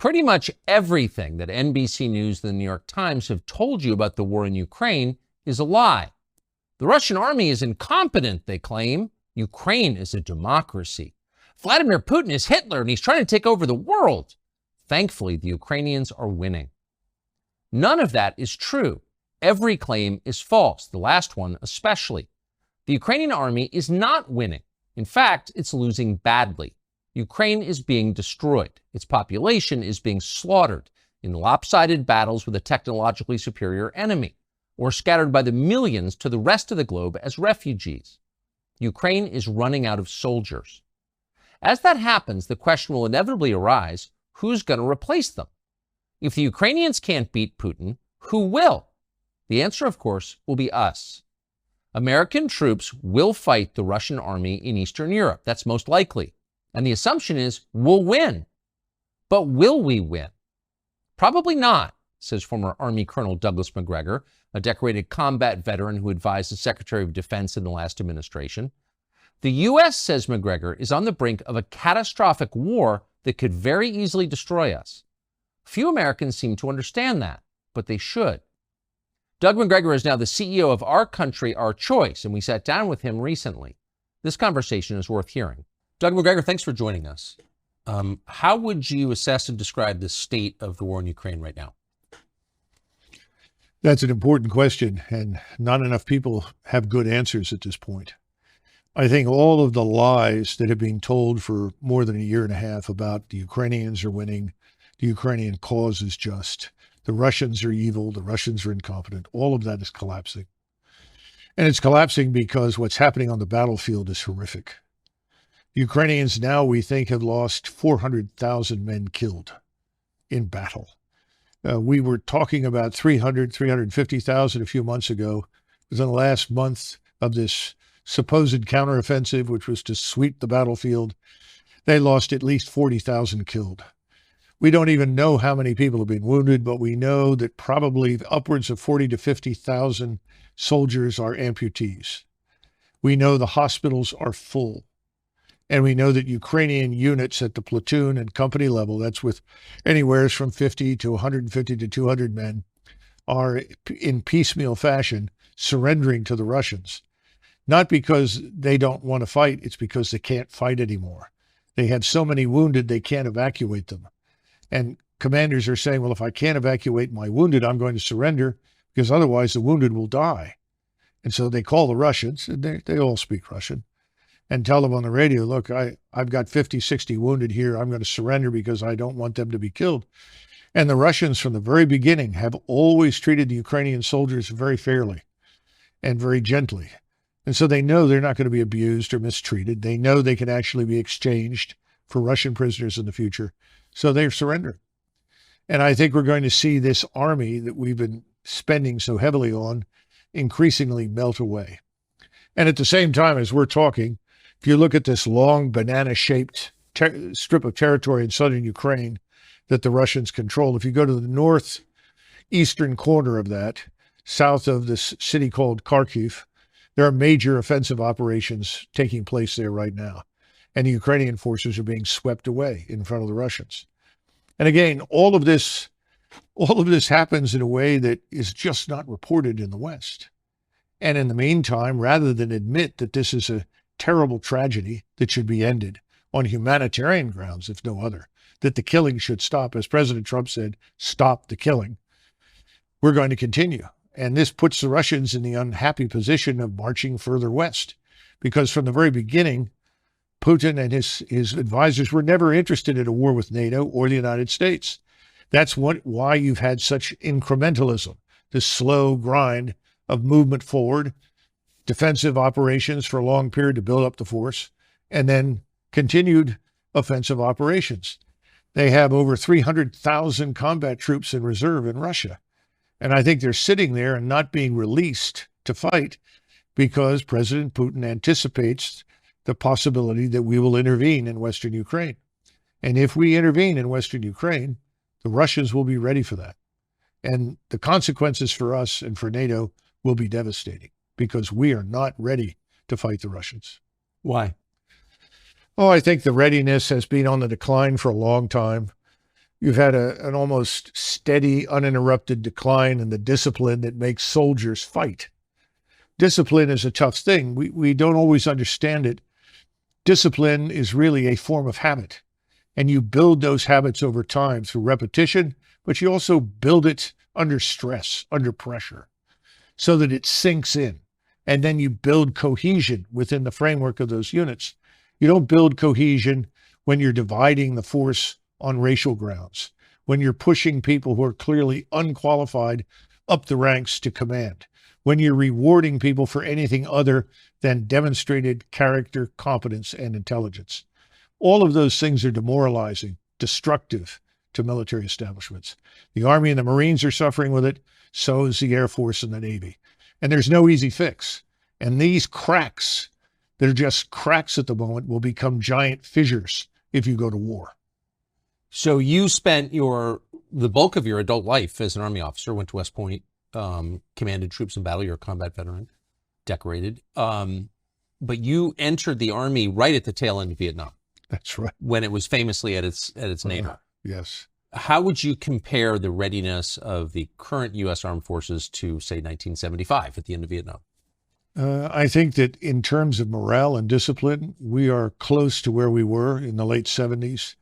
Pretty much everything that NBC News and the New York Times have told you about the war in Ukraine is a lie. The Russian army is incompetent, they claim. Ukraine is a democracy. Vladimir Putin is Hitler and he's trying to take over the world. Thankfully, the Ukrainians are winning. None of that is true. Every claim is false, the last one especially. The Ukrainian army is not winning. In fact, it's losing badly. Ukraine is being destroyed. Its population is being slaughtered in lopsided battles with a technologically superior enemy, or scattered by the millions to the rest of the globe as refugees. Ukraine is running out of soldiers. As that happens, the question will inevitably arise, who's going to replace them? If the Ukrainians can't beat Putin, who will? The answer, of course, will be us. American troops will fight the Russian army in Eastern Europe. That's most likely. And the assumption is we'll win. But will we win? Probably not, says former Army Colonel Douglas Macgregor, a decorated combat veteran who advised the Secretary of Defense in the last administration. The U.S., says Macgregor, is on the brink of a catastrophic war that could very easily destroy us. Few Americans seem to understand that, but they should. Doug Macgregor is now the CEO of Our Country, Our Choice, and we sat down with him recently. This conversation is worth hearing. Doug Macgregor, thanks for joining us. How would you assess and describe the state of the war in Ukraine right now? That's an important question, and not enough people have good answers at this point. I think all of the lies that have been told for more than a year and a half about the Ukrainians are winning, the Ukrainian cause is just, the Russians are evil, the Russians are incompetent, all of that is collapsing. And it's collapsing because what's happening on the battlefield is horrific. Ukrainians now, we think, have lost 400,000 men killed in battle. We were talking about 350,000 a few months ago. Within the last month of this supposed counteroffensive, which was to sweep the battlefield, they lost at least 40,000 killed. We don't even know how many people have been wounded, but we know that probably upwards of 40 to 50,000 soldiers are amputees. We know the hospitals are full. And we know that Ukrainian units at the platoon and company level, that's with anywhere from 50 to 150 to 200 men, are in piecemeal fashion surrendering to the Russians. Not because they don't want to fight, it's because they can't fight anymore. They have so many wounded, they can't evacuate them. And commanders are saying, well, if I can't evacuate my wounded, I'm going to surrender because otherwise the wounded will die. And so they call the Russians, and they all speak Russian, and tell them on the radio, look, I've got 50, 60 wounded here. I'm going to surrender because I don't want them to be killed. And the Russians from the very beginning have always treated the Ukrainian soldiers very fairly and very gently. And so they know they're not going to be abused or mistreated. They know they can actually be exchanged for Russian prisoners in the future. So they're surrendering. And I think we're going to see this army that we've been spending so heavily on increasingly melt away. And at the same time as we're talking, if you look at this long banana-shaped strip of territory in southern Ukraine that the Russians control, if you go to the northeastern corner of that, south of this city called Kharkiv, there are major offensive operations taking place there right now. And the Ukrainian forces are being swept away in front of the Russians. And again, all of this happens in a way that is just not reported in the West. And in the meantime, rather than admit that this is a terrible tragedy that should be ended on humanitarian grounds, if no other, that the killing should stop, as President Trump said, stop the killing, we're going to continue. And this puts the Russians in the unhappy position of marching further west, because from the very beginning, Putin and his advisors were never interested in a war with NATO or the United States. That's why you've had such incrementalism, this slow grind of movement forward, defensive operations for a long period to build up the force, and then continued offensive operations. They have over 300,000 combat troops in reserve in Russia. And I think they're sitting there and not being released to fight because President Putin anticipates the possibility that we will intervene in Western Ukraine. And if we intervene in Western Ukraine, the Russians will be ready for that. And the consequences for us and for NATO will be devastating because we are not ready to fight the Russians. Why? Oh, I think the readiness has been on the decline for a long time. You've had an almost steady, uninterrupted decline in the discipline that makes soldiers fight. Discipline is a tough thing. We don't always understand it. Discipline is really a form of habit, and you build those habits over time through repetition, but you also build it under stress, under pressure, so that it sinks in. And then you build cohesion within the framework of those units. You don't build cohesion when you're dividing the force on racial grounds, when you're pushing people who are clearly unqualified up the ranks to command, when you're rewarding people for anything other than demonstrated character, competence, and intelligence. All of those things are demoralizing, destructive to military establishments. The Army and the Marines are suffering with it. So is the Air Force and the Navy. And there's no easy fix. And these cracks that are just cracks at the moment will become giant fissures if you go to war. So you spent the bulk of your adult life as an Army officer, went to West Point, commanded troops in battle. You're a combat veteran, decorated. But you entered the Army right at the tail end of Vietnam. That's right. When it was famously at its nadir. Yes. How would you compare the readiness of the current U.S. Armed Forces to, say, 1975 at the end of Vietnam? I think that in terms of morale and discipline, we are close to where we were in the late 70s.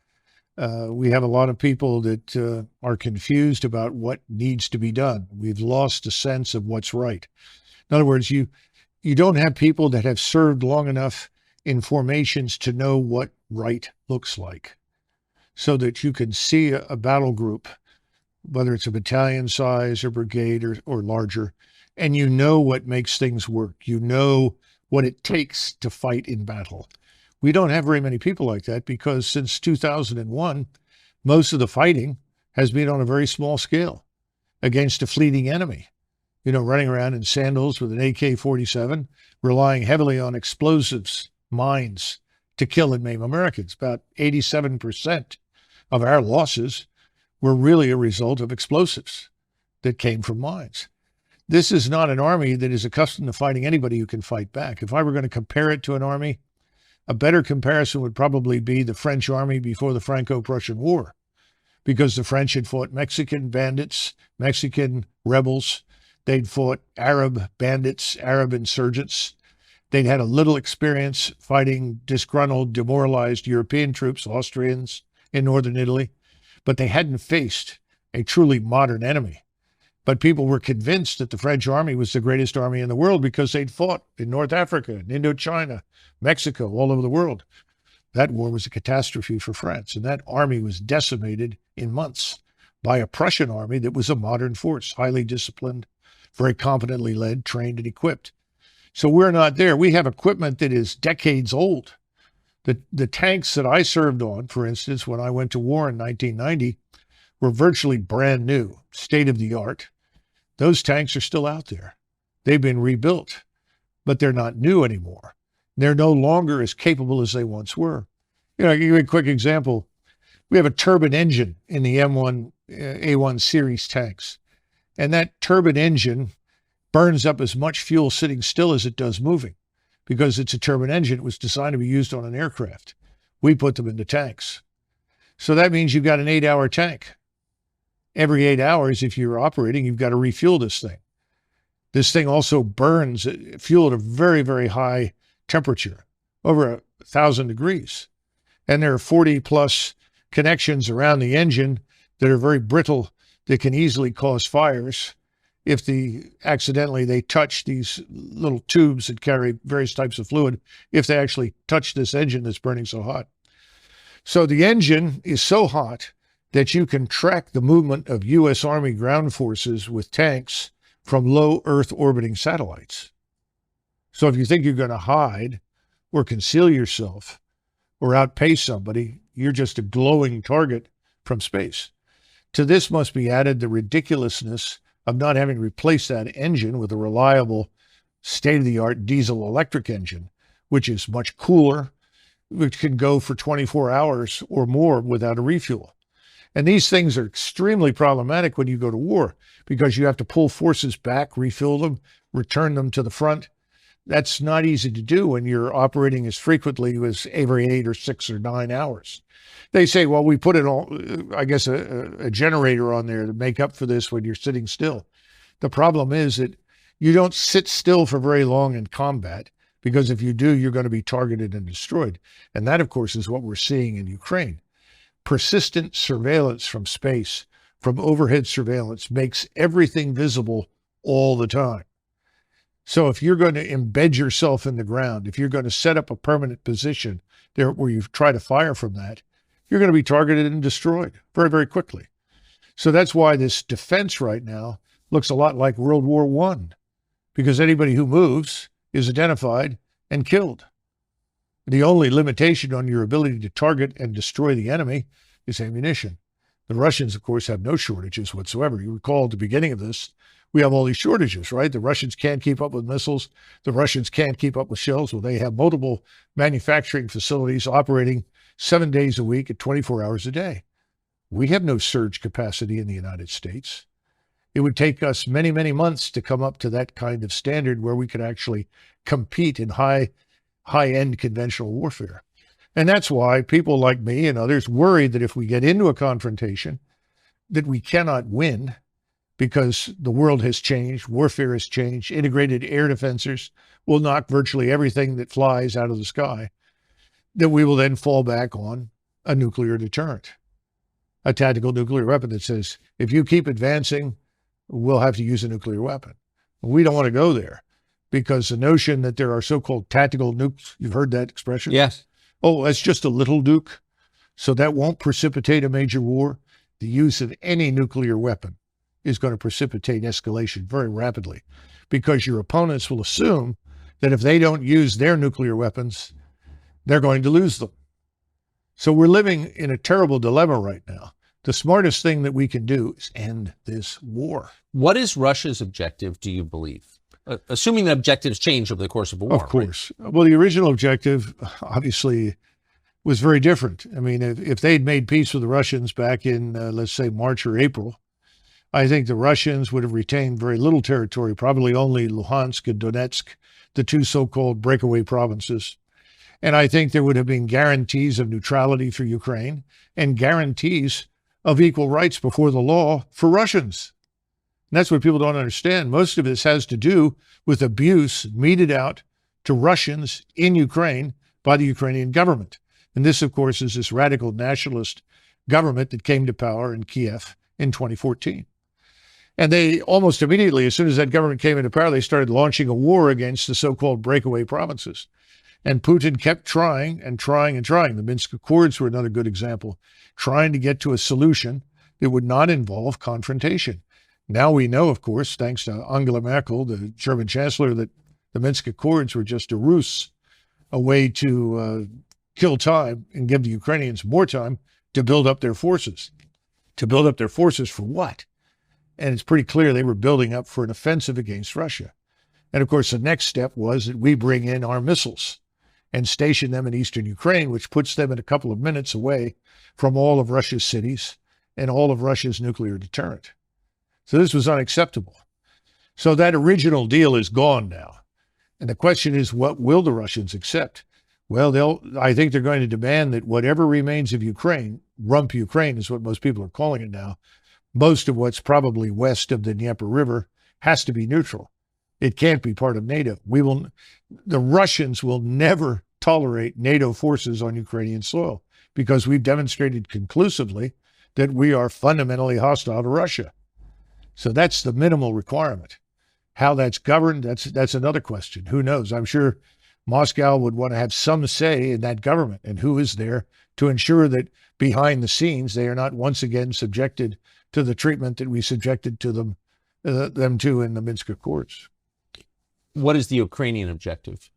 We have a lot of people that are confused about what needs to be done. We've lost a sense of what's right. In other words, you don't have people that have served long enough in formations to know what right looks like, so that you can see a battle group, whether it's a battalion size or brigade or larger, and you know what makes things work. You know what it takes to fight in battle. We don't have very many people like that because since 2001, most of the fighting has been on a very small scale against a fleeting enemy. You know, running around in sandals with an AK-47, relying heavily on explosives, mines to kill and maim Americans. About 87% of our losses were really a result of explosives that came from mines. This is not an army that is accustomed to fighting anybody who can fight back. If I were going to compare it to an army, a better comparison would probably be the French army before the Franco-Prussian War, because the French had fought Mexican bandits, Mexican rebels. They'd fought Arab bandits, Arab insurgents. They'd had a little experience fighting disgruntled, demoralized European troops, Austrians in northern Italy, but they hadn't faced a truly modern enemy. But people were convinced that the French army was the greatest army in the world because they'd fought in North Africa, in Indochina, Mexico, all over the world. That war was a catastrophe for France, and that army was decimated in months by a Prussian army that was a modern force, highly disciplined, very competently led, trained, and equipped. So we're not there. We have equipment that is decades old. The tanks that I served on, for instance, when I went to war in 1990, were virtually brand new, state-of-the-art. Those tanks are still out there. They've been rebuilt, but they're not new anymore. They're no longer as capable as they once were. You know, I'll give you a quick example. We have a turbine engine in the M1, A1 series tanks, and that turbine engine burns up as much fuel sitting still as it does moving, because it's a turbine engine. It was designed to be used on an aircraft. We put them into tanks. So that means you've got an 8-hour tank. Every 8 hours, if you're operating, you've got to refuel this thing. This thing also burns fuel at a very, very high temperature, over 1,000 degrees. And there are 40 plus connections around the engine that are very brittle, that can easily cause fires if accidentally they touch these little tubes that carry various types of fluid, if they actually touch this engine that's burning so hot. So the engine is so hot that you can track the movement of U.S. Army ground forces with tanks from low Earth orbiting satellites. So if you think you're going to hide or conceal yourself or outpace somebody, you're just a glowing target from space. To this must be added the ridiculousness of not having replaced that engine with a reliable, state-of-the-art diesel electric engine, which is much cooler, which can go for 24 hours or more without a refuel. And these things are extremely problematic when you go to war, because you have to pull forces back, refuel them, return them to the front. That's not easy to do when you're operating as frequently as every 8 or 6 or 9 hours. They say, well, we put it on, I guess, a generator on there to make up for this when you're sitting still. The problem is that you don't sit still for very long in combat, because if you do, you're going to be targeted and destroyed. And that, of course, is what we're seeing in Ukraine. Persistent surveillance from space, from overhead surveillance, makes everything visible all the time. So if you're going to embed yourself in the ground, if you're going to set up a permanent position there where you try to fire from that, you're going to be targeted and destroyed very, very quickly. So that's why this defense right now looks a lot like World War I, because anybody who moves is identified and killed. The only limitation on your ability to target and destroy the enemy is ammunition. The Russians, of course, have no shortages whatsoever. You recall at the beginning of this, we have all these shortages, right? The Russians can't keep up with missiles. The Russians can't keep up with shells. Well, they have multiple manufacturing facilities operating 7 days a week at 24 hours a day. We have no surge capacity in the United States. It would take us many, many months to come up to that kind of standard where we could actually compete in high-end conventional warfare. And that's why people like me and others worry that if we get into a confrontation, that we cannot win, because the world has changed, warfare has changed, integrated air defenses will knock virtually everything that flies out of the sky, that we will then fall back on a nuclear deterrent, a tactical nuclear weapon that says, if you keep advancing, we'll have to use a nuclear weapon. We don't want to go there, because the notion that there are so-called tactical nukes, you've heard that expression? Yes. Oh, that's just a little nuke, so that won't precipitate a major war. The use of any nuclear weapon is going to precipitate escalation very rapidly, because your opponents will assume that if they don't use their nuclear weapons, they're going to lose them. So we're living in a terrible dilemma right now. The smartest thing that we can do is end this war. What is Russia's objective, do you believe? Assuming the objectives change over the course of a war. Of course. Right? Well, the original objective, obviously, was very different. I mean, if they'd made peace with the Russians back in, let's say, March or April, I think the Russians would have retained very little territory, probably only Luhansk and Donetsk, the two so-called breakaway provinces. And I think there would have been guarantees of neutrality for Ukraine and guarantees of equal rights before the law for Russians. And that's what people don't understand. Most of this has to do with abuse meted out to Russians in Ukraine by the Ukrainian government. And this, of course, is this radical nationalist government that came to power in Kiev in 2014. And they almost immediately, as soon as that government came into power, they started launching a war against the so-called breakaway provinces. And Putin kept trying and trying and trying. The Minsk Accords were another good example, trying to get to a solution that would not involve confrontation. Now we know, of course, thanks to Angela Merkel, the German chancellor, that the Minsk Accords were just a ruse, a way to kill time and give the Ukrainians more time to build up their forces. To build up their forces for what? And it's pretty clear they were building up for an offensive against Russia. And of course, the next step was that we bring in our missiles and station them in eastern Ukraine, which puts them in a couple of minutes away from all of Russia's cities and all of Russia's nuclear deterrent. So this was unacceptable. So that original deal is gone now. And the question is, what will the Russians accept? Well, I think they're going to demand that whatever remains of Ukraine, rump Ukraine is what most people are calling it now, most of what's probably west of the Dnieper River, has to be neutral. It can't be part of NATO. The Russians will never tolerate NATO forces on Ukrainian soil, because we've demonstrated conclusively that we are fundamentally hostile to Russia. So that's the minimal requirement. How that's governed, that's another question. Who knows? I'm sure Moscow would want to have some say in that government, and who is there to ensure that behind the scenes they are not once again subjected to the treatment that we subjected to them to in the Minsk Accords. What is the Ukrainian objective?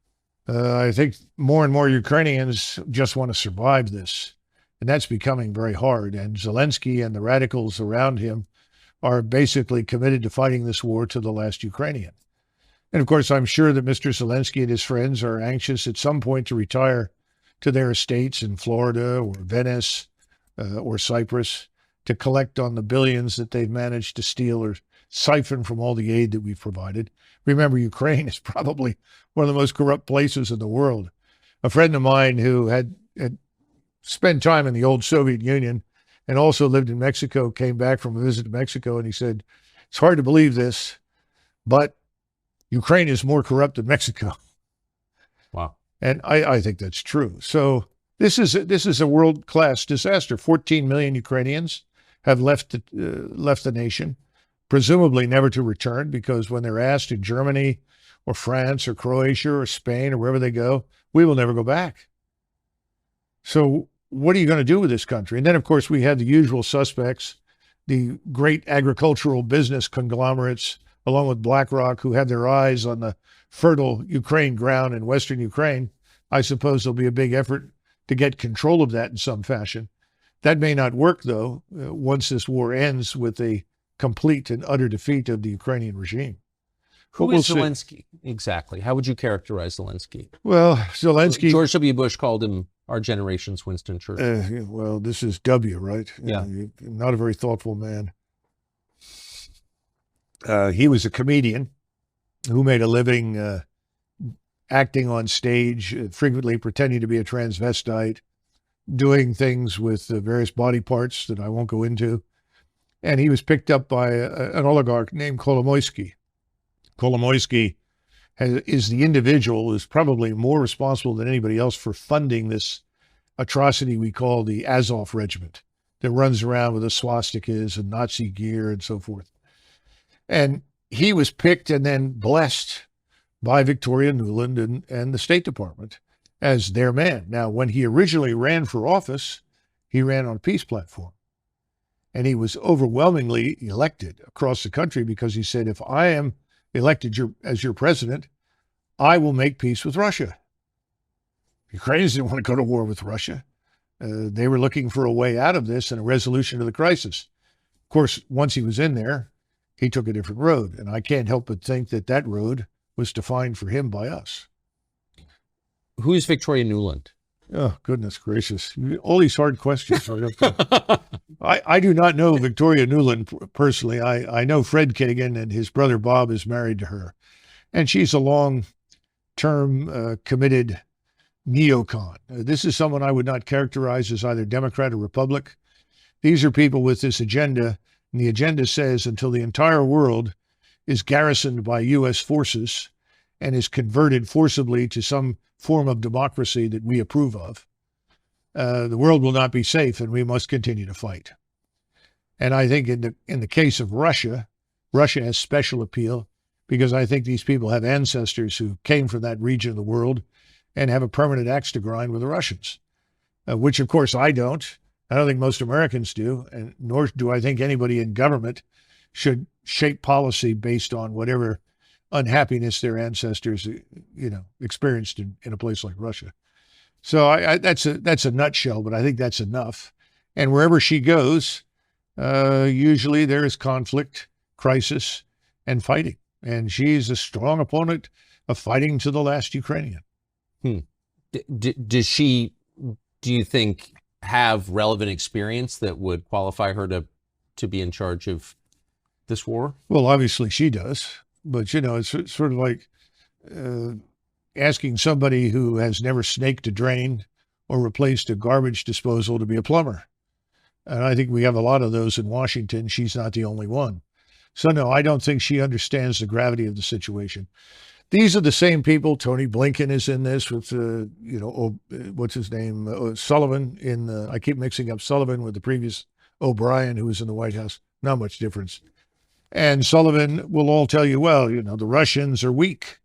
I think more and more Ukrainians just want to survive this, and that's becoming very hard. And Zelensky and the radicals around him are basically committed to fighting this war to the last Ukrainian. And of course, I'm sure that Mr. Zelensky and his friends are anxious at some point to retire to their estates in Florida or Venice or Cyprus to collect on the billions that they've managed to steal or siphon from all the aid that we've provided. Remember, Ukraine is probably one of the most corrupt places in the world. A friend of mine who had spent time in the old Soviet Union and also lived in Mexico came back from a visit to Mexico, and he said, it's hard to believe this, but Ukraine is more corrupt than Mexico. Wow. And I think that's true. So this is a world-class disaster. 14 million Ukrainians have left the nation, presumably never to return, because when they're asked in Germany or France or Croatia or Spain or wherever they go, we will never go back. So what are you going to do with this country? And then, of course, we have the usual suspects, the great agricultural business conglomerates, along with BlackRock, who have their eyes on the fertile Ukraine ground in Western Ukraine. I suppose there'll be a big effort to get control of that in some fashion. That may not work, though, once this war ends with a complete and utter defeat of the Ukrainian regime. Who is Zelensky? Exactly. How would you characterize Zelensky? Well, Zelensky... George W. Bush called him our generation's Winston Churchill. Well, this is W, right? Yeah. Not a very thoughtful man. He was a comedian who made a living acting on stage, frequently pretending to be a transvestite, doing things with various body parts that I won't go into. And he was picked up by an oligarch named Kolomoisky. Kolomoisky is the individual who's probably more responsible than anybody else for funding this atrocity we call the Azov Regiment that runs around with the swastikas and Nazi gear and so forth. And he was picked and then blessed by Victoria Nuland and the State Department as their man. Now, when he originally ran for office, he ran on a peace platform. And he was overwhelmingly elected across the country because he said, if I am elected as your president, I will make peace with Russia. Ukrainians didn't want to go to war with Russia. They were looking for a way out of this and a resolution to the crisis. Of course, once he was in there, he took a different road. And I can't help but think that that road was defined for him by us. Who is Victoria Nuland? Oh, goodness gracious. All these hard questions. I do not know Victoria Nuland personally. I know Fred Kagan, and his brother Bob is married to her. And she's a long-term committed neocon. This is someone I would not characterize as either Democrat or Republic. These are people with this agenda, and the agenda says until the entire world is garrisoned by U.S. forces and is converted forcibly to some form of democracy that we approve of, the world will not be safe, and we must continue to fight. And I think in the case of Russia, Russia has special appeal because I think these people have ancestors who came from that region of the world and have a permanent axe to grind with the Russians, which of course I don't. I don't think most Americans do, and nor do I think anybody in government should shape policy based on whatever unhappiness their ancestors, experienced in a place like Russia. So that's a nutshell, but I think that's enough. And wherever she goes, usually there is conflict, crisis, and fighting. And she's a strong opponent of fighting to the last Ukrainian. Does she, do you think, have relevant experience that would qualify her to be in charge of this war? Well, obviously she does. But, it's sort of like asking somebody who has never snaked a drain or replaced a garbage disposal to be a plumber. And I think we have a lot of those in Washington. She's not the only one. So, no, I don't think she understands the gravity of the situation. These are the same people. Tony Blinken is in this with, what's his name? Sullivan I keep mixing up Sullivan with the previous O'Brien, who was in the White House. Not much difference. And Sullivan will all tell you, well, the Russians are weak.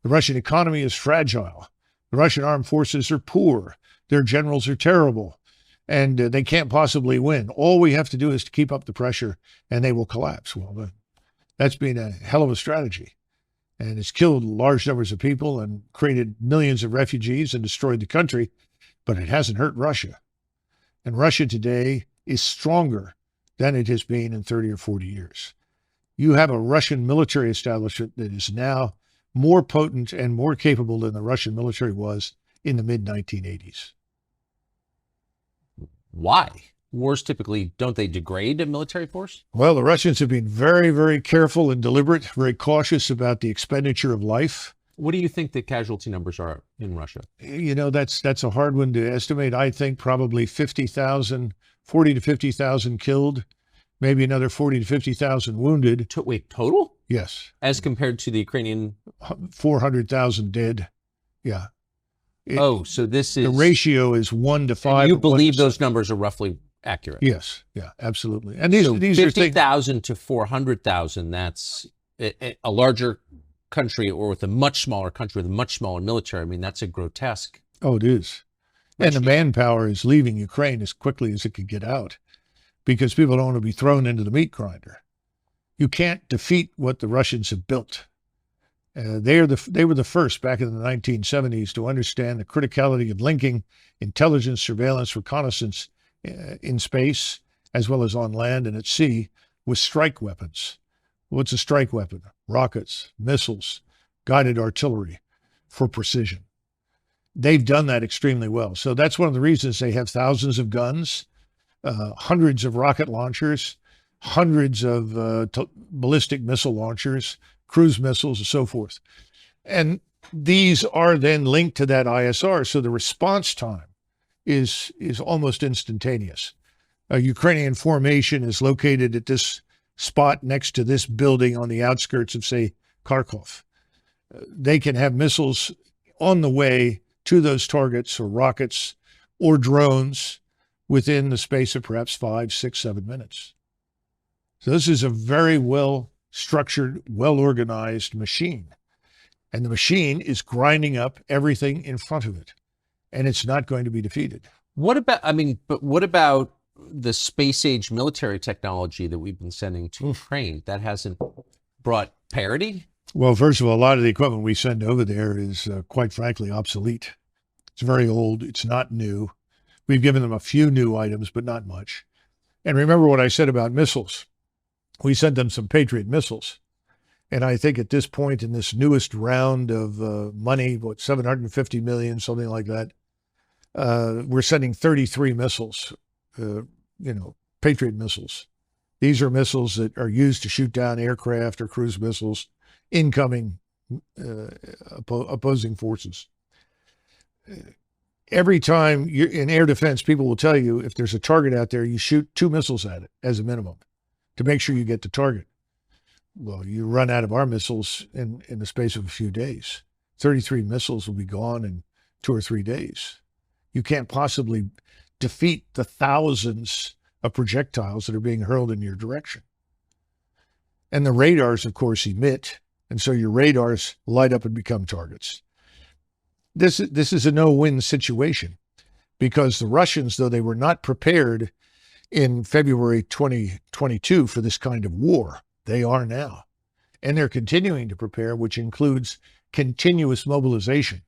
The Russian economy is fragile. The Russian armed forces are poor. Their generals are terrible. And they can't possibly win. All we have to do is to keep up the pressure and they will collapse. Well, that's been a hell of a strategy. And it's killed large numbers of people and created millions of refugees and destroyed the country. But it hasn't hurt Russia. And Russia today is stronger than it has been in 30 or 40 years. You have a Russian military establishment that is now more potent and more capable than the Russian military was in the mid-1980s. Why? Wars typically, don't they degrade a military force? Well, the Russians have been very, very careful and deliberate, very cautious about the expenditure of life. What do you think the casualty numbers are in Russia? You know, that's a hard one to estimate. I think probably 50,000, 40 to 50,000 killed, maybe another 40 to 50,000 wounded. Wait, total? Yes. As compared to the Ukrainian? 400,000 dead. Yeah. So this is... The ratio is 1 to 5. You believe those numbers are roughly accurate? Yes. Yeah, absolutely. And these are 50,000 to 400,000, that's a larger country, or with a much smaller country with a much smaller military. I mean, that's a grotesque. Oh, it is. And the manpower is leaving Ukraine as quickly as it could get out because people don't want to be thrown into the meat grinder. You can't defeat what the Russians have built. They were the first back in the 1970s to understand the criticality of linking intelligence, surveillance, reconnaissance in space, as well as on land and at sea, with strike weapons. What's a strike weapon? Rockets, missiles, guided artillery for precision. They've done that extremely well. So that's one of the reasons they have thousands of guns, hundreds of rocket launchers, hundreds of ballistic missile launchers, cruise missiles, and so forth. And these are then linked to that ISR. So the response time is almost instantaneous. A Ukrainian formation is located at this spot next to this building on the outskirts of, say, Kharkov. They can have missiles on the way to those targets, or rockets or drones, within the space of perhaps 5, 6, 7 minutes. So this is a very well structured, well organized machine. And the machine is grinding up everything in front of it. And it's not going to be defeated. What about the space age military technology that we've been sending to Ukraine? That hasn't brought parity? Well, first of all, a lot of the equipment we send over there is quite frankly obsolete. It's very old. It's not new. We've given them a few new items, but not much. And remember what I said about missiles. We sent them some Patriot missiles. And I think at this point in this newest round of money, what, 750 million, something like that, we're sending 33 missiles, Patriot missiles. These are missiles that are used to shoot down aircraft or cruise missiles, incoming opposing forces. Every time you're in air defense, people will tell you if there's a target out there, you shoot 2 missiles at it as a minimum to make sure you get the target. Well, you run out of our missiles in the space of a few days. 33 missiles will be gone in 2 or 3 days. You can't possibly defeat the thousands of projectiles that are being hurled in your direction. And the radars, of course, emit, and so your radars light up and become targets. This is a no-win situation because the Russians, though they were not prepared in February 2022 for this kind of war, they are now. And they're continuing to prepare, which includes continuous mobilization.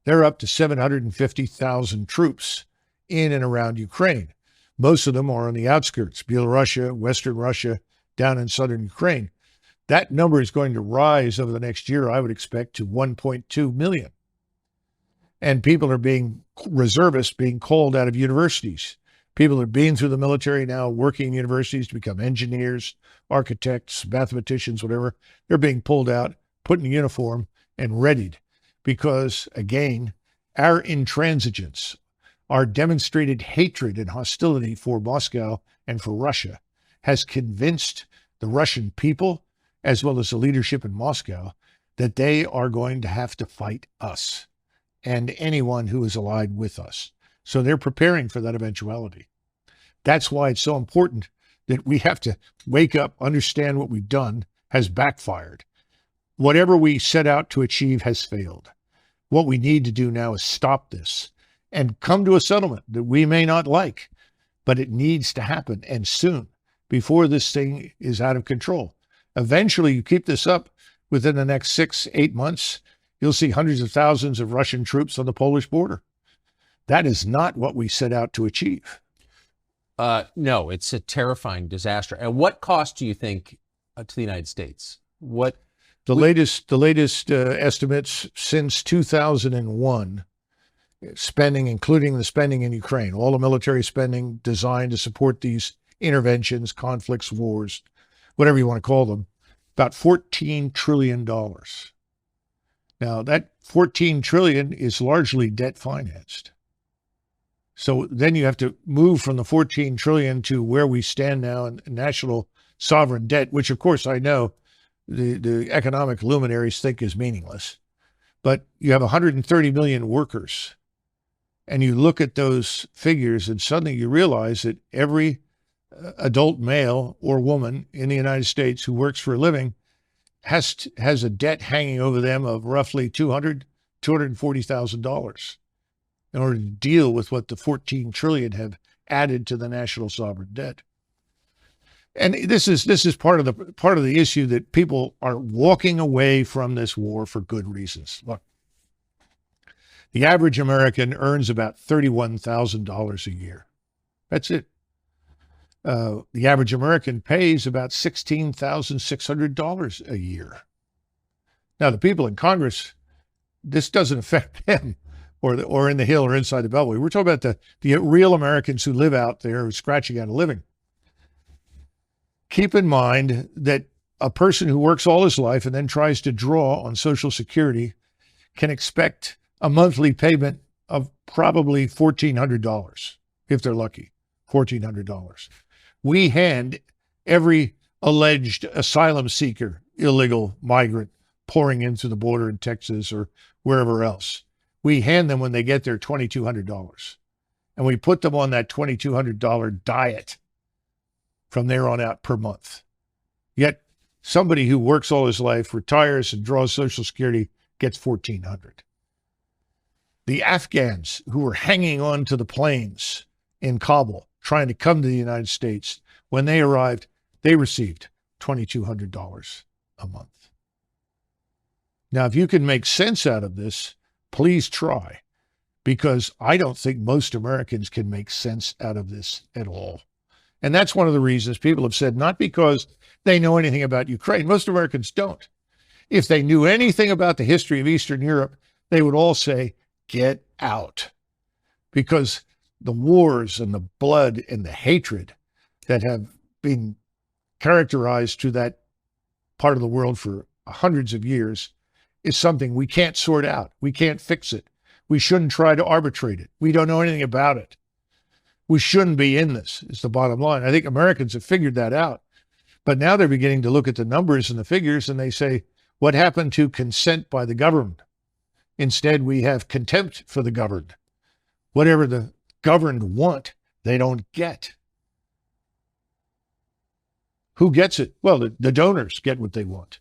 They're up to 750,000 troops in and around Ukraine. Most of them are on the outskirts, Belarus, Western Russia, down in southern Ukraine. That number is going to rise over the next year, I would expect, to 1.2 million. And people are reservists being called out of universities. People are being through the military now, working in universities to become engineers, architects, mathematicians, whatever. They're being pulled out, put in uniform, and readied. Because, again, our intransigence, our demonstrated hatred and hostility for Moscow and for Russia has convinced the Russian people, as well as the leadership in Moscow, that they are going to have to fight us and anyone who is allied with us. So they're preparing for that eventuality. That's why it's so important that we have to wake up, understand what we've done has backfired. Whatever we set out to achieve has failed. What we need to do now is stop this and come to a settlement that we may not like, but it needs to happen, and soon, before this thing is out of control. Eventually, you keep this up within the next 6, 8 months, you'll see hundreds of thousands of Russian troops on the Polish border. That is not what we set out to achieve. No, it's a terrifying disaster. At what cost do you think to the United States? The latest estimates since 2001 spending, including the spending in Ukraine, all the military spending designed to support these interventions, conflicts, wars, whatever you want to call them, about $14 trillion. Now, that 14 trillion is largely debt financed. So then you have to move from the 14 trillion to where we stand now in national sovereign debt, which of course I know the economic luminaries think is meaningless. But you have 130 million workers. And you look at those figures and suddenly you realize that every adult male or woman in the United States who works for a living has a debt hanging over them of roughly $240,000 in order to deal with what the 14 trillion have added to the national sovereign debt. And this is part of the issue that people are walking away from this war for good reasons. Look, the average American earns about $31,000 a year. That's it. The average American pays about $16,600 a year. Now, the people in Congress, this doesn't affect them or in the Hill or inside the Beltway. We're talking about the real Americans who live out there who are scratching out a living. Keep in mind that a person who works all his life and then tries to draw on Social Security can expect a monthly payment of probably $1,400 if they're lucky, $1,400. We hand every alleged asylum seeker, illegal migrant pouring in through the border in Texas or wherever else, we hand them when they get there $2,200. And we put them on that $2,200 diet from there on out per month. Yet somebody who works all his life, retires and draws Social Security gets $1,400. The Afghans who were hanging on to the planes in Kabul trying to come to the United States, when they arrived, they received $2,200 a month. Now, if you can make sense out of this, please try, because I don't think most Americans can make sense out of this at all. And that's one of the reasons people have said, not because they know anything about Ukraine. Most Americans don't. If they knew anything about the history of Eastern Europe, they would all say, get out. Because the wars and the blood and the hatred that have been characterized to that part of the world for hundreds of years is something we can't sort out. We can't fix it. We shouldn't try to arbitrate it. We don't know anything about it. We shouldn't be in this, is the bottom line. I think Americans have figured that out. But now they're beginning to look at the numbers and the figures and they say, what happened to consent by the governed? Instead, we have contempt for the governed. Whatever the governed want, they don't get. Who gets it? Well, the donors get what they want.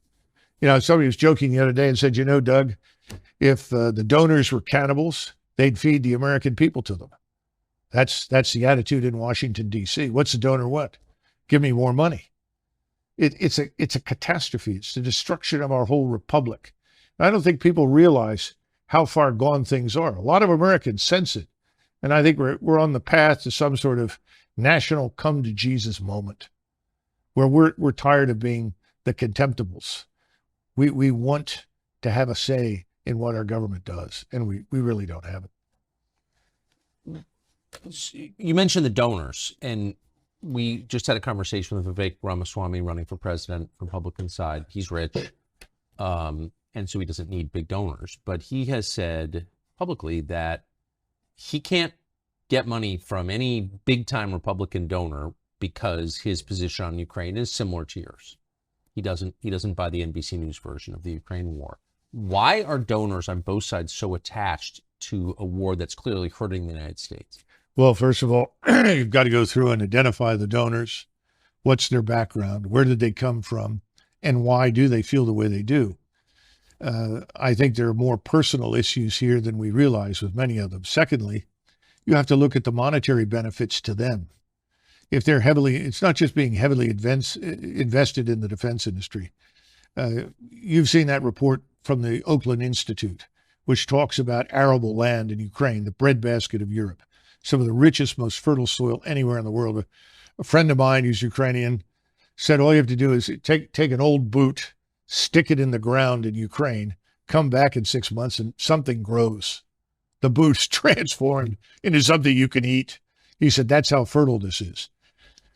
You know, somebody was joking the other day and said, you know, Doug, if the donors were cannibals, they'd feed the American people to them. That's the attitude in Washington, D.C. What's the donor want? Give me more money. It's a catastrophe. It's the destruction of our whole republic. And I don't think people realize how far gone things are. A lot of Americans sense it. And I think we're on the path to some sort of national come to Jesus moment where we're tired of being the contemptibles. We want to have a say in what our government does, and we really don't have it. You mentioned the donors, and we just had a conversation with Vivek Ramaswamy running for president, Republican side. He's rich, and so he doesn't need big donors. But he has said publicly that he can't get money from any big-time Republican donor because his position on Ukraine is similar to yours. He doesn't buy the NBC News version of the Ukraine war. Why are donors on both sides so attached to a war that's clearly hurting the United States? Well, first of all, you've got to go through and identify the donors. What's their background? Where did they come from? And why do they feel the way they do? I think there are more personal issues here than we realize with many of them. Secondly, you have to look at the monetary benefits to them. If they're it's not just being heavily invested in the defense industry. You've seen that report from the Oakland Institute, which talks about arable land in Ukraine, the breadbasket of Europe, some of the richest, most fertile soil anywhere in the world. A friend of mine who's Ukrainian said all you have to do is take an old boot, stick it in the ground in Ukraine, come back in 6 months and something grows. the boost transformed into something you can eat. He said, that's how fertile this is.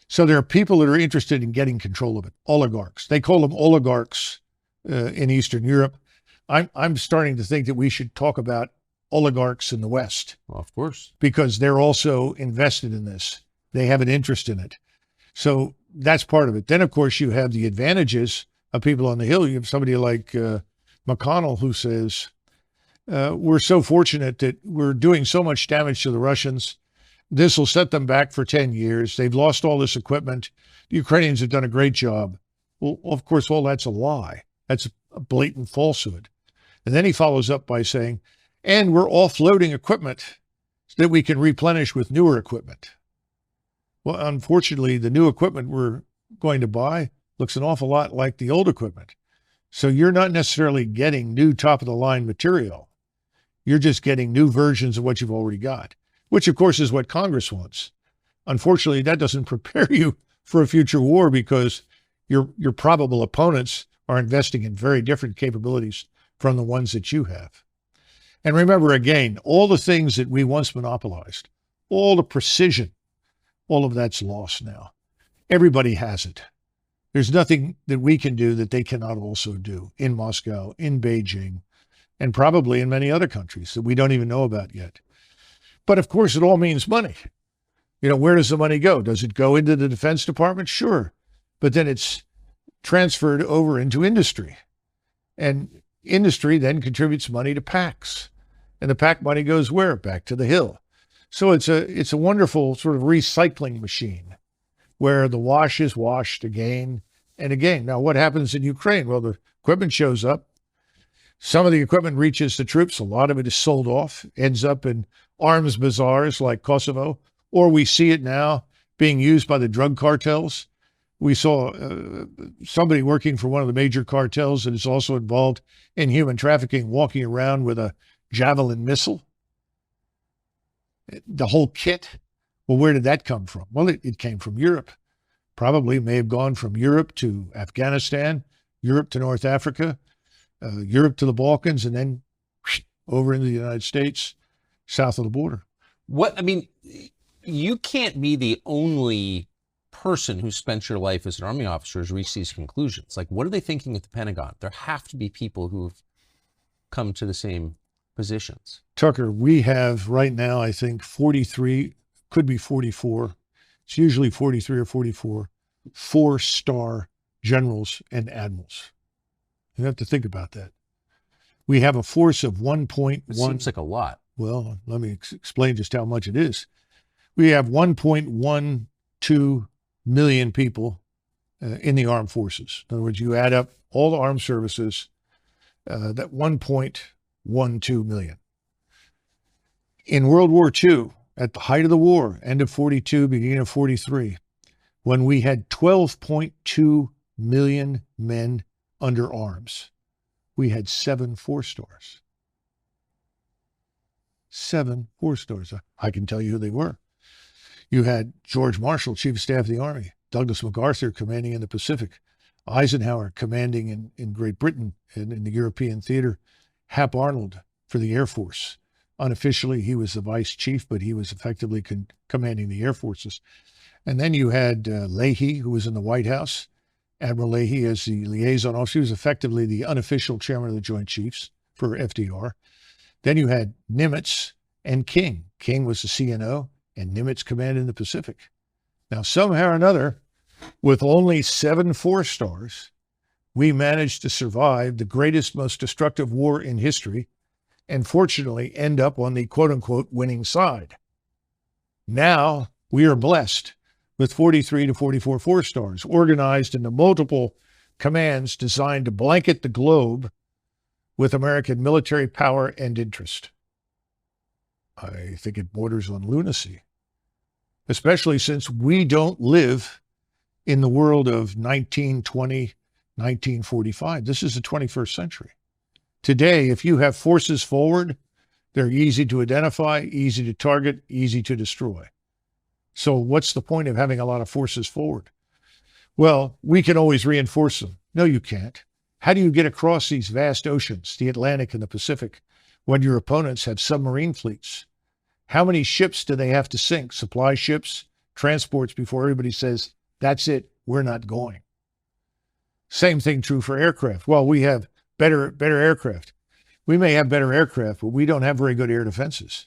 So there are people that are interested in getting control of it, oligarchs. They call them oligarchs in Eastern Europe. I'm starting to think that we should talk about oligarchs in the West. Well, of course. Because they're also invested in this. They have an interest in it. So that's part of it. Then, of course, you have the advantages of people on the Hill. You have somebody like McConnell who says, we're so fortunate that we're doing so much damage to the Russians. This will set them back for 10 years. They've lost all this equipment. The Ukrainians have done a great job. Well, of course, all that's a lie. That's a blatant falsehood. And then he follows up by saying, and we're offloading equipment so that we can replenish with newer equipment. Well, unfortunately, the new equipment we're going to buy looks an awful lot like the old equipment. So you're not necessarily getting new top-of-the-line material. You're just getting new versions of what you've already got, which, of course, is what Congress wants. Unfortunately, that doesn't prepare you for a future war because your probable opponents are investing in very different capabilities from the ones that you have. And remember, again, all the things that we once monopolized, all the precision, all of that's lost now. Everybody has it. There's nothing that we can do that they cannot also do in Moscow, in Beijing, and probably in many other countries that we don't even know about yet. But of course, it all means money. You know, where does the money go? Does it go into the Defense Department? Sure. But then it's transferred over into industry. And industry then contributes money to PACs. And the PAC money goes where? Back to the Hill. So it's a wonderful sort of recycling machine where the wash is washed again and again. Now, what happens in Ukraine? Well, the equipment shows up. Some of the equipment reaches the troops. A lot of it is sold off, ends up in arms bazaars like Kosovo, or we see it now being used by the drug cartels. We saw somebody working for one of the major cartels that is also involved in human trafficking walking around with a Javelin missile. The whole kit. Well, where did that come from? Well, it came from Europe. Probably may have gone from Europe to Afghanistan, Europe to North Africa, Europe to the Balkans, and then over into the United States, south of the border. You can't be the only person who spent your life as an Army officer who's reached these conclusions. Like, what are they thinking at the Pentagon? There have to be people who've come to the same positions. Tucker, we have right now, I think 43, could be 44. It's usually 43 or 44, 4-star generals and admirals. You have to think about that. We have a force of 1.1. It seems like a lot. Well, let me explain just how much it is. We have 1.12 million people in the armed forces. In other words, you add up all the armed services, that 1.12 million. In World War II, at the height of the war, end of 42, beginning of 43, when we had 12.2 million men under arms, we had 7 4-stars. 7 4-stars. I can tell you who they were. You had George Marshall, Chief of Staff of the Army, Douglas MacArthur commanding in the Pacific, Eisenhower commanding in Great Britain and in the European theater, Hap Arnold for the Air Force. Unofficially, he was the vice chief, but he was effectively commanding the air forces. And then you had Leahy, who was in the White House. Admiral Leahy as the liaison officer. He was effectively the unofficial chairman of the Joint Chiefs for FDR. Then you had Nimitz and King. King was the CNO, and Nimitz commanded in the Pacific. Now, somehow or another, with only 7 4-stars, we managed to survive the greatest, most destructive war in history, and fortunately end up on the quote-unquote winning side. Now we are blessed with 43 to 44 4-stars organized into multiple commands designed to blanket the globe with American military power and interest. I think it borders on lunacy, especially since we don't live in the world of 1920, 1945. This is the 21st century. Today, if you have forces forward, they're easy to identify, easy to target, easy to destroy. So what's the point of having a lot of forces forward? Well, we can always reinforce them. No, you can't. How do you get across these vast oceans, the Atlantic and the Pacific, when your opponents have submarine fleets? How many ships do they have to sink, supply ships, transports, before everybody says, that's it, we're not going? Same thing true for aircraft. Well, we have better aircraft. We may have better aircraft, but we don't have very good air defenses.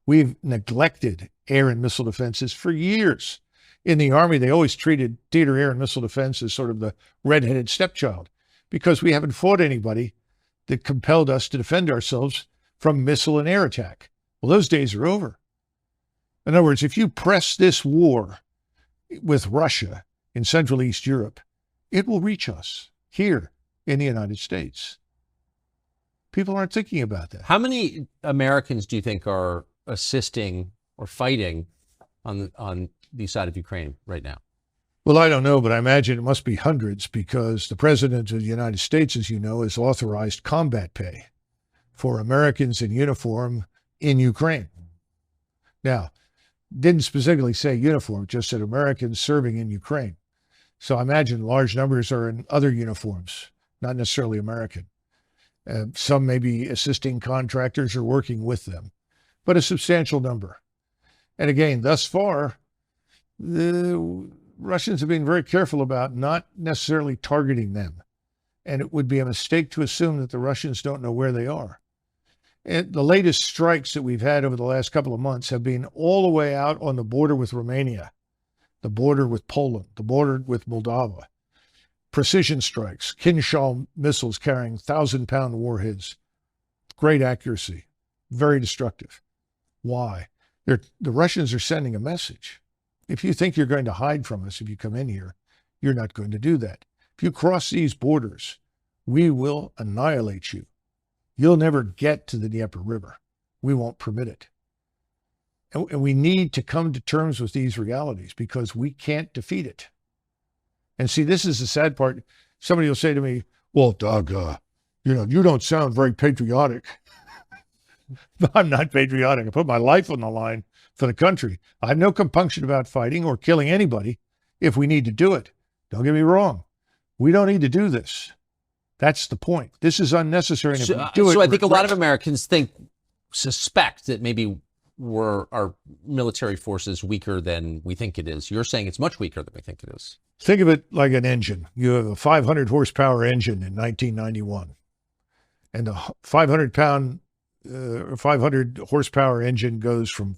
We've neglected air and missile defenses for years. In the Army, they always treated theater air and missile defense as sort of the redheaded stepchild, because we haven't fought anybody that compelled us to defend ourselves from missile and air attack. Well, those days are over. In other words, if you press this war with Russia in Central East Europe, it will reach us here in the United States. People aren't thinking about that. How many Americans do you think are assisting or fighting on the side of Ukraine right now? Well, I don't know, but I imagine it must be hundreds, because the President of the United States, as you know, has authorized combat pay for Americans in uniform in Ukraine. Now, didn't specifically say uniform, just said Americans serving in Ukraine. So I imagine large numbers are in other uniforms, not necessarily American. Some may be assisting contractors or working with them, but a substantial number. And again, thus far, the Russians have been very careful about not necessarily targeting them. And it would be a mistake to assume that the Russians don't know where they are. And the latest strikes that we've had over the last couple of months have been all the way out on the border with Romania, the border with Poland, the border with Moldova. Precision strikes, Kinshal missiles carrying 1,000-pound warheads. Great accuracy, very destructive. Why? The Russians are sending a message. If you think you're going to hide from us if you come in here, you're not going to do that. If you cross these borders, we will annihilate you. You'll never get to the Dnieper River. We won't permit it. And we need to come to terms with these realities, because we can't defeat it. And see, this is the sad part. Somebody will say to me, well, Doug, you don't sound very patriotic. I'm not patriotic. I put my life on the line for the country. I have no compunction about fighting or killing anybody if we need to do it. Don't get me wrong. We don't need to do this. That's the point. This is unnecessary. And if we do it, so I think a lot of Americans suspect that maybe our military force is weaker than we think it is. You're saying it's much weaker than we think it is. Think of it like an engine. You have a 500 horsepower engine in 1991, and the 500 horsepower engine goes from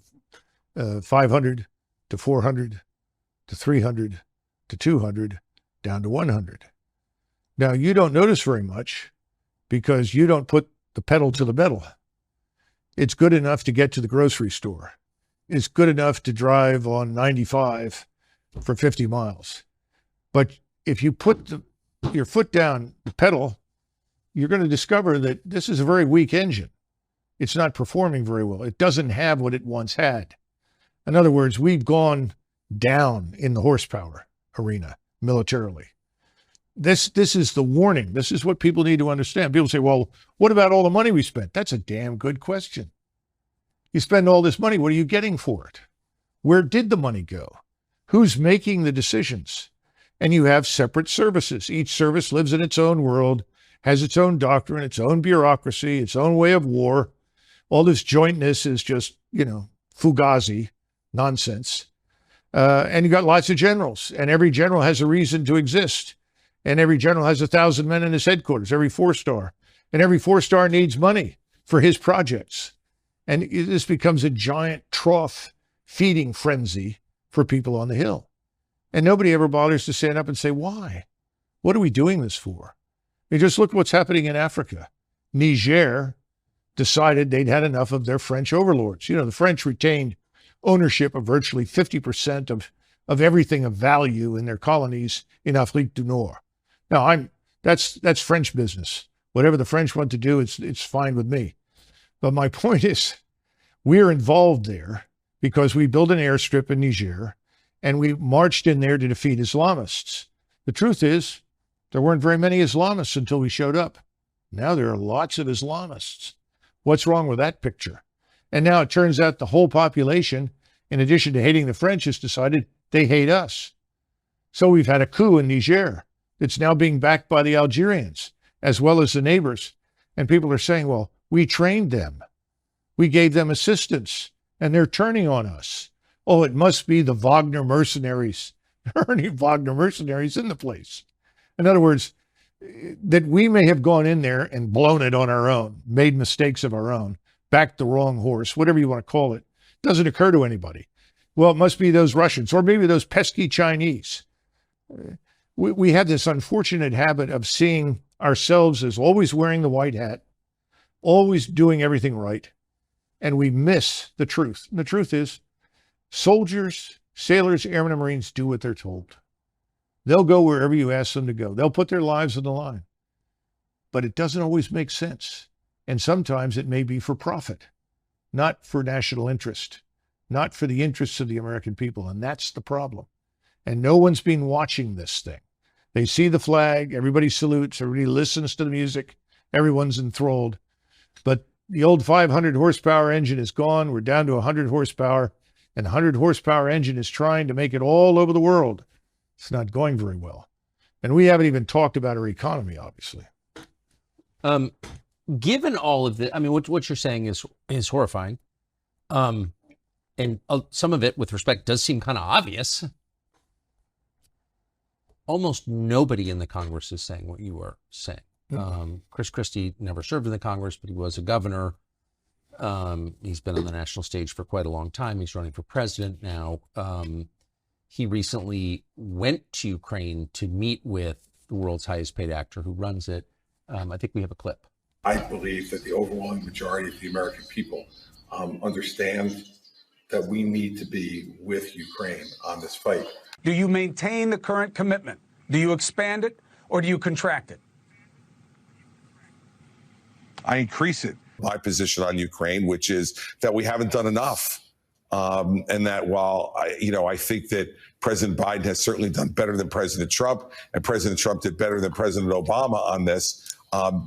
500 to 400 to 300 to 200 down to 100. Now, you don't notice very much because you don't put the pedal to the metal. It's good enough to get to the grocery store. It's good enough to drive on 95 for 50 miles. But if you put your foot down the pedal, you're going to discover that this is a very weak engine. It's not performing very well. It doesn't have what it once had. In other words, we've gone down in the horsepower arena militarily. This is the warning. This is what people need to understand. People say, well, what about all the money we spent? That's a damn good question. You spend all this money, what are you getting for it? Where did the money go? Who's making the decisions? And you have separate services. Each service lives in its own world, has its own doctrine, its own bureaucracy, its own way of war. All this jointness is just, fugazi nonsense. And you got lots of generals, and every general has a reason to exist. And every general has 1,000 men in his headquarters, every 4-star. And every 4-star needs money for his projects. And this becomes a giant trough feeding frenzy for people on the Hill. And nobody ever bothers to stand up and say, why? What are we doing this for? You just look what's happening in Africa. Niger decided they'd had enough of their French overlords. The French retained ownership of virtually 50% of everything of value in their colonies in Afrique du Nord. Now, that's French business. Whatever the French want to do, it's fine with me. But my point is, we're involved there because we built an airstrip in Niger, and we marched in there to defeat Islamists. The truth is, there weren't very many Islamists until we showed up. Now there are lots of Islamists. What's wrong with that picture? And now it turns out the whole population, in addition to hating the French, has decided they hate us. So we've had a coup in Niger that's now being backed by the Algerians, as well as the neighbors. And people are saying, well, We trained them. We gave them assistance, and they're turning on us. Oh, it must be the Wagner mercenaries. There aren't any Wagner mercenaries in the place. In other words, that we may have gone in there and blown it on our own, made mistakes of our own, backed the wrong horse, whatever you want to call it, doesn't occur to anybody. Well, it must be those Russians, or maybe those pesky Chinese. We have this unfortunate habit of seeing ourselves as always wearing the white hat, always doing everything right, and we miss the truth. And the truth is, soldiers, sailors, airmen, and Marines do what they're told. They'll go wherever you ask them to go. They'll put their lives on the line. But it doesn't always make sense. And sometimes it may be for profit, not for national interest, not for the interests of the American people. And that's the problem. And no one's been watching this thing. They see the flag, everybody salutes, everybody listens to the music, everyone's enthralled. But the old 500 horsepower engine is gone. We're down to 100 horsepower. And the 100 horsepower engine is trying to make it all over the world. It's not going very well. And we haven't even talked about our economy, obviously. Given all of the, I mean, what you're saying is horrifying. And some of it, with respect, does seem kind of obvious. Almost nobody in the Congress is saying what you are saying. Chris Christie never served in the Congress, but he was a governor. He's been on the national stage for quite a long time. He's running for president now. He recently went to Ukraine to meet with the world's highest paid actor who runs it. I think we have a clip. I believe that the overwhelming majority of the American people understand that we need to be with Ukraine on this fight. Do you maintain the current commitment? Do you expand it, or do you contract it? I increase it. My position on Ukraine, which is that we haven't done enough. And that while I think that President Biden has certainly done better than President Trump, and President Trump did better than President Obama on this,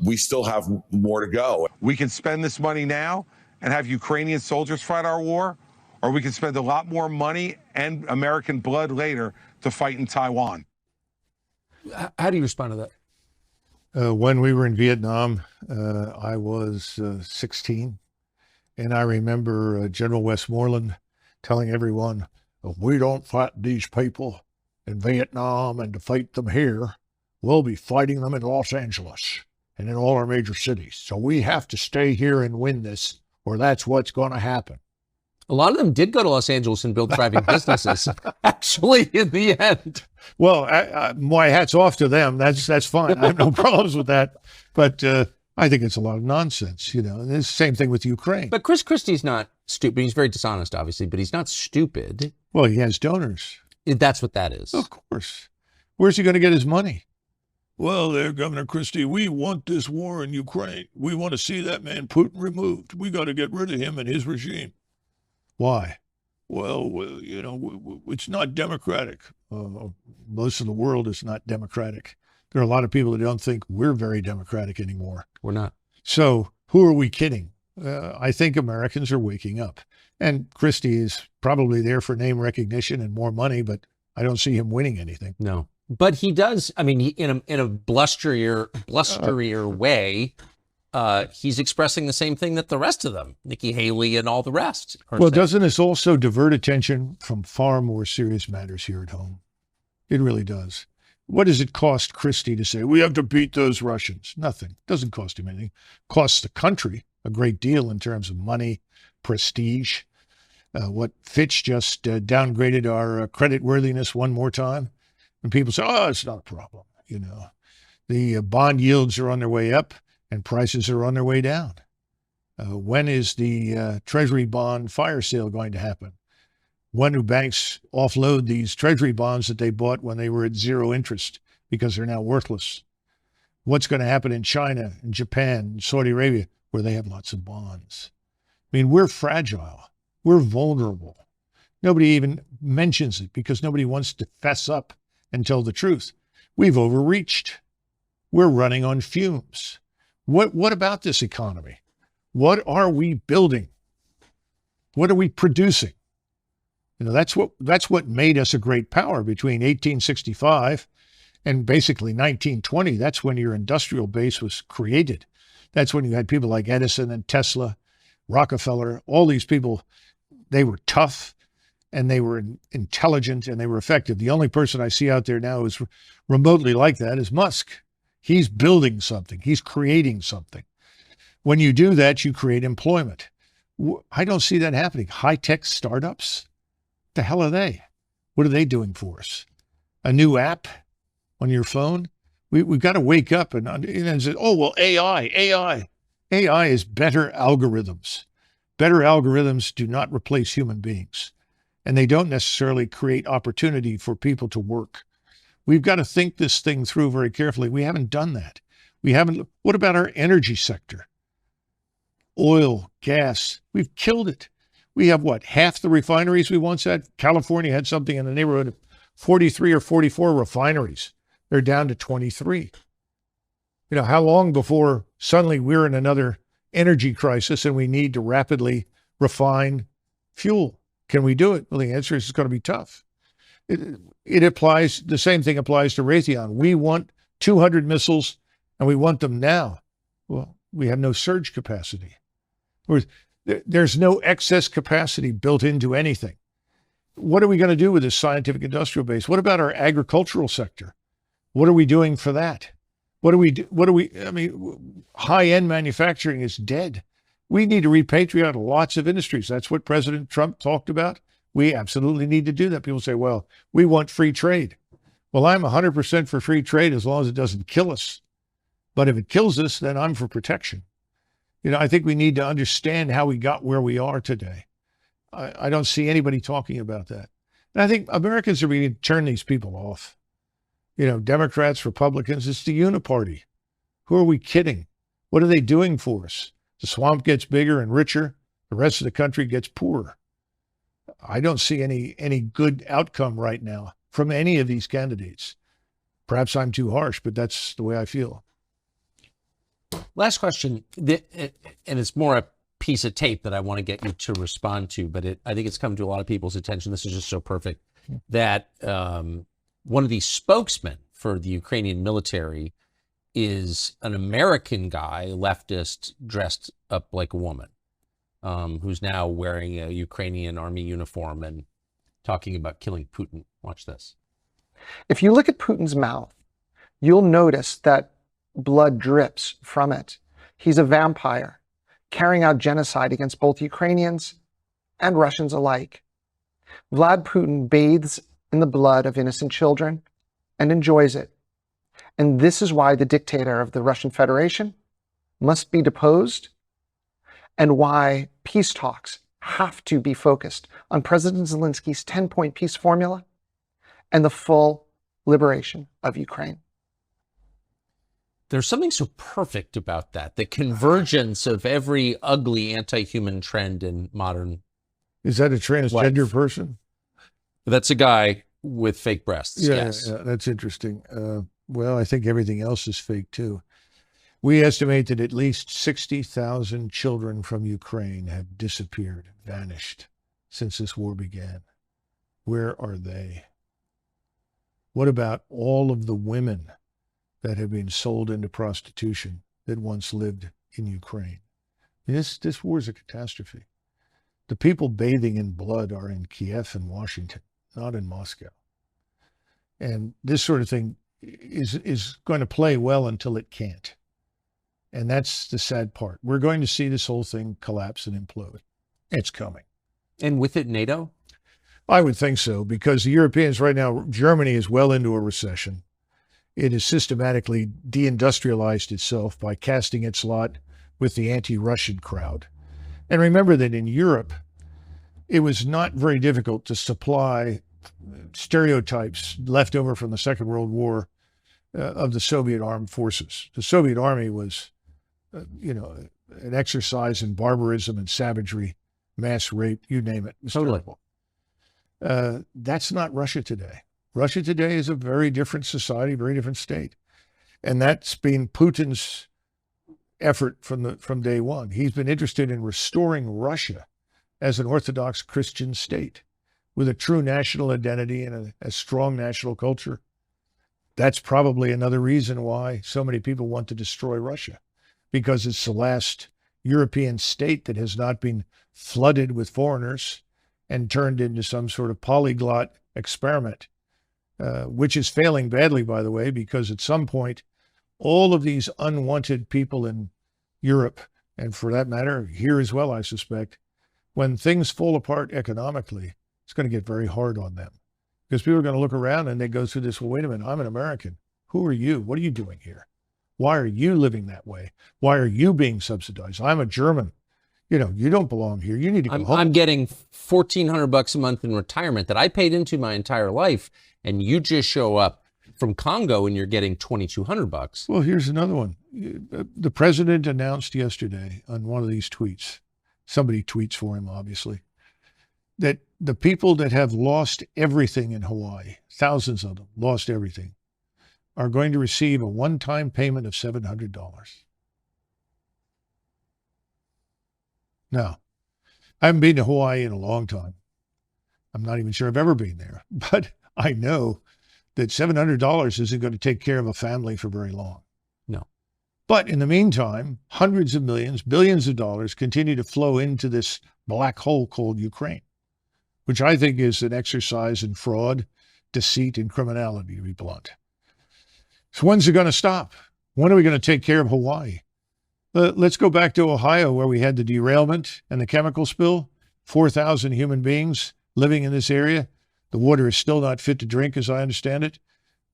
we still have more to go. We can spend this money now and have Ukrainian soldiers fight our war, or we can spend a lot more money and American blood later to fight in Taiwan. How do you respond to that? When we were in Vietnam, I was 16. And I remember General Westmoreland telling everyone, if we don't fight these people in Vietnam and to fight them here, we'll be fighting them in Los Angeles and in all our major cities. So we have to stay here and win this, or that's what's going to happen. A lot of them did go to Los Angeles and build thriving businesses, actually, in the end. Well, my hat's off to them. That's fine. I have no problems with that. But I think it's a lot of nonsense, And it's the same thing with Ukraine. But Chris Christie's not stupid. He's very dishonest, obviously, but he's not stupid. Well, he has donors. That's what that is. Of course. Where's he going to get his money? Well, there, Governor Christie, we want this war in Ukraine. We want to see that man Putin removed. We got to get rid of him and his regime. Why? Well, it's not democratic. Most of the world is not democratic. There are a lot of people that don't think we're very democratic anymore. We're not. So who are we kidding? I think Americans are waking up. And Christie is probably there for name recognition and more money, but I don't see him winning anything. No. But he does, I mean, in a blusterier way, he's expressing the same thing that the rest of them, Nikki Haley and all the rest, are Well, saying. doesn't this also divert attention from far more serious matters here at home? It really does. What does it cost Christie to say, we have to beat those Russians? Nothing. It doesn't cost him anything. It costs the country a great deal in terms of money, prestige. What Fitch just downgraded our credit worthiness one more time. And people say, oh, it's not a problem. The bond yields are on their way up and prices are on their way down. When is the Treasury bond fire sale going to happen? When do banks offload these Treasury bonds that they bought when they were at zero interest because they're now worthless? What's going to happen in China, in Japan, in Saudi Arabia, where they have lots of bonds? I mean, we're fragile. We're vulnerable. Nobody even mentions it because nobody wants to fess up and tell the truth. We've overreached. We're running on fumes. What about this economy? What are we building? What are we producing? That's what made us a great power between 1865 and basically 1920. That's when your industrial base was created. That's when you had people like Edison and Tesla, Rockefeller, all these people. They were tough and they were intelligent and they were effective. The only person I see out there now who's remotely like that is Musk. He's building something. He's creating something. When you do that, you create employment. I don't see that happening. High-tech startups? The hell are they? What are they doing for us? A new app on your phone? We've got to wake up and say, oh, well, AI. AI is better algorithms. Better algorithms do not replace human beings, and they don't necessarily create opportunity for people to work. We've got to think this thing through very carefully. We haven't done that. What about our energy sector? Oil, gas, we've killed it. We have what, half the refineries we once had? California had something in the neighborhood of 43 or 44 refineries. They're down to 23. You know, how long before suddenly we're in another energy crisis and we need to rapidly refine fuel? Can we do it? Well, the answer is it's going to be tough. It applies, the same thing applies to Raytheon. We want 200 missiles and we want them now. Well, we have no surge capacity. There's no excess capacity built into anything. What are we going to do with this scientific industrial base? What about our agricultural sector? What are we doing for that? High-end manufacturing is dead. We need to repatriate lots of industries. That's what President Trump talked about. We absolutely need to do that. People say, well, we want free trade. Well, I'm 100% for free trade as long as it doesn't kill us. But if it kills us, then I'm for protection. You know, I think we need to understand how we got where we are today. I don't see anybody talking about that. And I think Americans are beginning to turn these people off. You know, Democrats, Republicans, it's the uniparty. Who are we kidding? What are they doing for us? The swamp gets bigger and richer. The rest of the country gets poorer. I don't see any good outcome right now from any of these candidates. Perhaps I'm too harsh, but that's the way I feel. Last question, and it's more a piece of tape that I want to get you to respond to, but I think it's come to a lot of people's attention. This is just so perfect that one of the spokesmen for the Ukrainian military is an American guy, leftist, dressed up like a woman, who's now wearing a Ukrainian army uniform and talking about killing Putin. Watch this. If you look at Putin's mouth, you'll notice that blood drips from it. He's a vampire, carrying out genocide against both Ukrainians and Russians alike. Vlad Putin bathes in the blood of innocent children and enjoys it. And this is why the dictator of the Russian Federation must be deposed, and why peace talks have to be focused on President Zelensky's 10-point peace formula and the full liberation of Ukraine. There's something so perfect about that, the convergence of every ugly anti-human trend in modern. Is that a transgender life. Person? That's a guy with fake breasts. Yeah, yes. Yeah, that's interesting. Well, I think everything else is fake too. We estimate that at least 60,000 children from Ukraine have disappeared, vanished since this war began. Where are they? What about all of the women that have been sold into prostitution that once lived in Ukraine? This war is a catastrophe. The people bathing in blood are in Kiev and Washington, not in Moscow. And this sort of thing is going to play well until it can't. And that's the sad part. We're going to see this whole thing collapse and implode. It's coming. And with it, NATO? I would think so, because the Europeans right now, Germany is well into a recession. It has systematically deindustrialized itself by casting its lot with the anti-Russian crowd. And remember that in Europe, it was not very difficult to supply stereotypes left over from the Second World War of the Soviet armed forces. The Soviet army was, an exercise in barbarism and savagery, mass rape, you name it. It was terrible. That's not Russia today. Russia today is a very different society, very different state. And that's been Putin's effort from day one. He's been interested in restoring Russia as an Orthodox Christian state with a true national identity and a strong national culture. That's probably another reason why so many people want to destroy Russia. because it's the last European state that has not been flooded with foreigners and turned into some sort of polyglot experiment, which is failing badly, by the way, because at some point, all of these unwanted people in Europe, and for that matter, here as well, I suspect, when things fall apart economically, it's going to get very hard on them. Because people are going to look around and they go through this, well, wait a minute, I'm an American. Who are you? What are you doing here? Why are you living that way? Why are you being subsidized? I'm a German. You know, you don't belong here. You need to go home. I'm getting $1,400 a month in retirement that I paid into my entire life, and you just show up from Congo and you're getting $2,200. Well, here's another one. The president announced yesterday on one of these tweets, somebody tweets for him, obviously, that the people that have lost everything in Hawaii, thousands of them lost everything, are going to receive a one-time payment of $700. Now, I haven't been to Hawaii in a long time. I'm not even sure I've ever been there, but I know that $700 isn't going to take care of a family for very long. No. But in the meantime, hundreds of millions, billions of dollars continue to flow into this black hole called Ukraine, which I think is an exercise in fraud, deceit, and criminality, to be blunt. So when's it going to stop? When are we going to take care of Hawaii? Let's go back to Ohio, where we had the derailment and the chemical spill. 4,000 human beings living in this area. The water is still not fit to drink, as I understand it.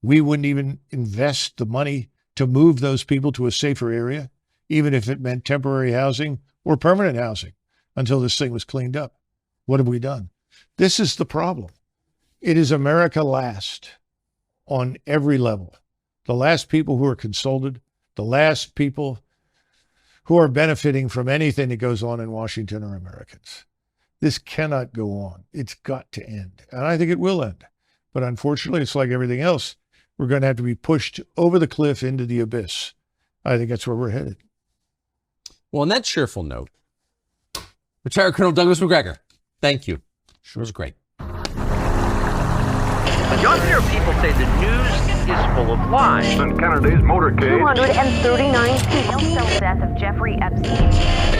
We wouldn't even invest the money to move those people to a safer area, even if it meant temporary housing or permanent housing, until this thing was cleaned up. What have we done? This is the problem. It is America last on every level. The last people who are consulted, the last people who are benefiting from anything that goes on in Washington are Americans. This cannot go on. It's got to end. And I think it will end. But unfortunately, it's like everything else. We're going to have to be pushed over the cliff into the abyss. I think that's where we're headed. Well, on that cheerful note, Retired Colonel Douglas Macgregor, thank you. Sure was great. You often hear people say the news is full of lies. In Kennedy's motorcade, 239 people. The death of Jeffrey Epstein.